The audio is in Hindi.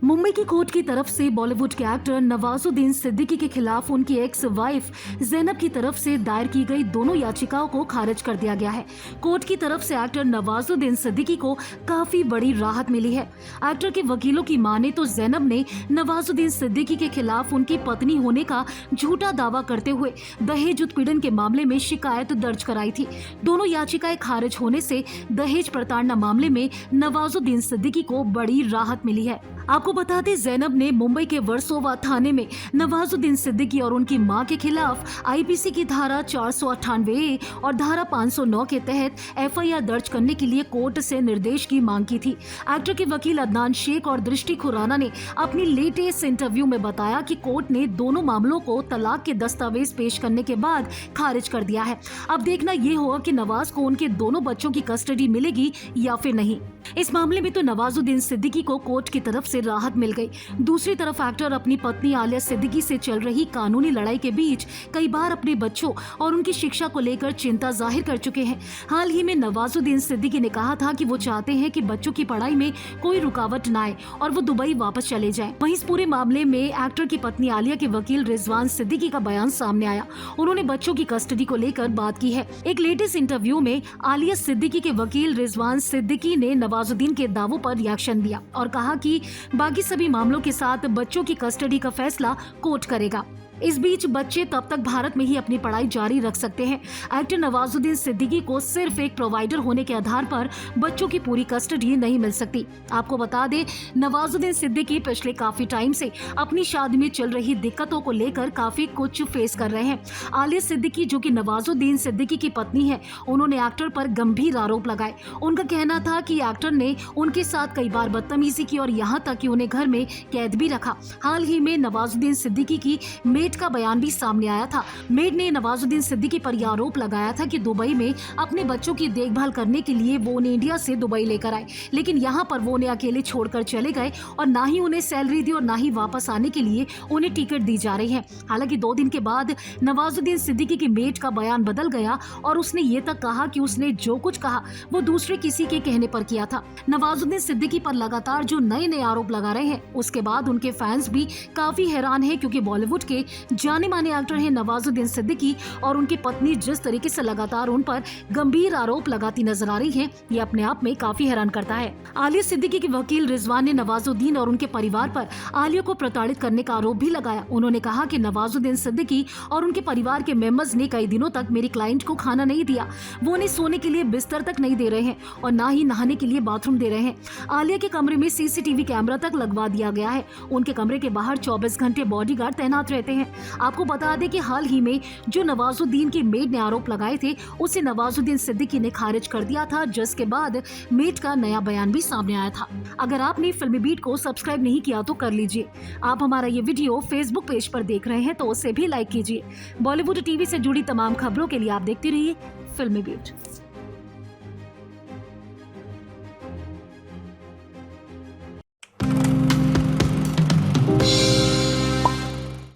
मुंबई की कोर्ट की तरफ से बॉलीवुड के एक्टर नवाजुद्दीन सिद्दीकी के खिलाफ उनकी एक्स वाइफ जैनब की तरफ से दायर की गई दोनों याचिकाओं को खारिज कर दिया गया है। कोर्ट की तरफ से एक्टर नवाजुद्दीन सिद्दीकी को काफी बड़ी राहत मिली है। एक्टर के वकीलों की माने तो जैनब ने नवाजुद्दीन सिद्दीकी के खिलाफ उनकी पत्नी होने का झूठा दावा करते हुए दहेज उत्पीड़न के मामले में शिकायत दर्ज कराई थी। दोनों याचिकाएं खारिज होने से दहेज प्रताड़ना मामले में नवाजुद्दीन सिद्दीकी को बड़ी राहत मिली है। आपको बता दें, जैनब ने मुंबई के वर्सोवा थाने में नवाजुद्दीन सिद्दीकी और उनकी मां के खिलाफ आईपीसी की धारा 498 और धारा 509 के तहत एफआईआर दर्ज करने के लिए कोर्ट से निर्देश की मांग की थी। एक्टर के वकील अदनान शेख और दृष्टि खुराना ने अपनी लेटेस्ट इंटरव्यू में बताया कि कोर्ट ने दोनों मामलों को तलाक के दस्तावेज पेश करने के बाद खारिज कर दिया है। अब देखना ये होगा कि नवाज को उनके दोनों बच्चों की कस्टडी मिलेगी या फिर नहीं। इस मामले में तो नवाजुद्दीन सिद्दीकी को कोर्ट की तरफ से राहत मिल गई। दूसरी तरफ एक्टर अपनी पत्नी आलिया सिद्दीकी से चल रही कानूनी लड़ाई के बीच कई बार अपने बच्चों और उनकी शिक्षा को लेकर चिंता जाहिर कर चुके हैं। हाल ही में नवाजुद्दीन सिद्दीकी ने कहा था कि वो चाहते हैं कि बच्चों की पढ़ाई में कोई रुकावट न आए और वो दुबई वापस चले जाएं। वहीं इस पूरे मामले में एक्टर की पत्नी आलिया के वकील रिजवान सिद्दीकी का बयान सामने आया। उन्होंने बच्चों की कस्टडी को लेकर बात की है। एक लेटेस्ट इंटरव्यू में आलिया सिद्दीकी के वकील रिजवान सिद्दीकी ने नवाजुद्दीन के दावों पर रिएक्शन दिया और कहा कि बाकी सभी मामलों के साथ बच्चों की कस्टडी का फैसला कोर्ट करेगा। इस बीच बच्चे तब तक भारत में ही अपनी पढ़ाई जारी रख सकते हैं। एक्टर नवाजुद्दीन सिद्दीकी को सिर्फ एक प्रोवाइडर होने के आधार पर बच्चों की पूरी कस्टडी नहीं मिल सकती। आपको बता दें, नवाजुद्दीन सिद्दीकी पिछले काफी टाइम से अपनी शादी में चल रही दिक्कतों को लेकर काफी कुछ फेस कर रहे हैं। आलिया सिद्दीकी, जो कि नवाजुद्दीन सिद्दीकी की पत्नी है, उन्होंने एक्टर पर गंभीर आरोप लगाए। उनका कहना था कि एक्टर ने उनके साथ कई बार बदतमीजी की और यहाँ तक कि उन्हें घर में कैद भी रखा। हाल ही में नवाजुद्दीन सिद्दीकी की मेड का बयान भी सामने आया था। मेड ने नवाजुद्दीन सिद्दीकी पर यह आरोप लगाया था कि दुबई में अपने बच्चों की देखभाल करने के लिए वो उन्हें इंडिया से दुबई लेकर आए, लेकिन यहाँ पर वो उन्हें अकेले छोड़कर चले गए और ना ही उन्हें सैलरी दी और ना ही वापस आने के लिए उन्हें टिकट दी जा रही है। हालांकि 2 दिन के बाद नवाजुद्दीन सिद्दीकी की मेड का बयान बदल गया और उसने ये तक कहा कि उसने जो कुछ कहा वो दूसरे किसी के कहने पर किया था। नवाजुद्दीन सिद्दीकी पर लगातार जो नए आरोप लगा रहे हैं, उसके बाद उनके फैंस भी काफी हैरान है, क्योंकि बॉलीवुड के जाने माने एक्टर हैं नवाजुद्दीन सिद्दीकी और उनकी पत्नी जिस तरीके से लगातार उन पर गंभीर आरोप लगाती नजर आ रही हैं, ये अपने आप में काफी हैरान करता है। आलिया सिद्दीकी के वकील रिजवान ने नवाजुद्दीन और उनके परिवार पर आलिया को प्रताड़ित करने का आरोप भी लगाया। उन्होंने कहा कि नवाजुद्दीन सिद्दीकी और उनके परिवार के मेंबर्स ने कई दिनों तक मेरी क्लाइंट को खाना नहीं दिया, वो उन्हें सोने के लिए बिस्तर तक नहीं दे रहे हैं और ना ही नहाने के लिए बाथरूम दे रहे हैं। आलिया के कमरे में सीसीटीवी कैमरा तक लगवा दिया गया है। उनके कमरे के बाहर 24 घंटे बॉडीगार्ड तैनात रहते हैं। आपको बता दें कि हाल ही में जो नवाजुद्दीन की मेड ने आरोप लगाए थे, उसे नवाजुद्दीन सिद्दीकी ने खारिज कर दिया था, जिसके बाद मेड का नया बयान भी सामने आया था। अगर आपने फिल्मी बीट को सब्सक्राइब नहीं किया तो कर लीजिए। आप हमारा ये वीडियो फेसबुक पेज पर देख रहे हैं तो उसे भी लाइक कीजिए। बॉलीवुड टीवी से जुड़ी तमाम खबरों के लिए आप देखते रहिए फिल्मी बीट।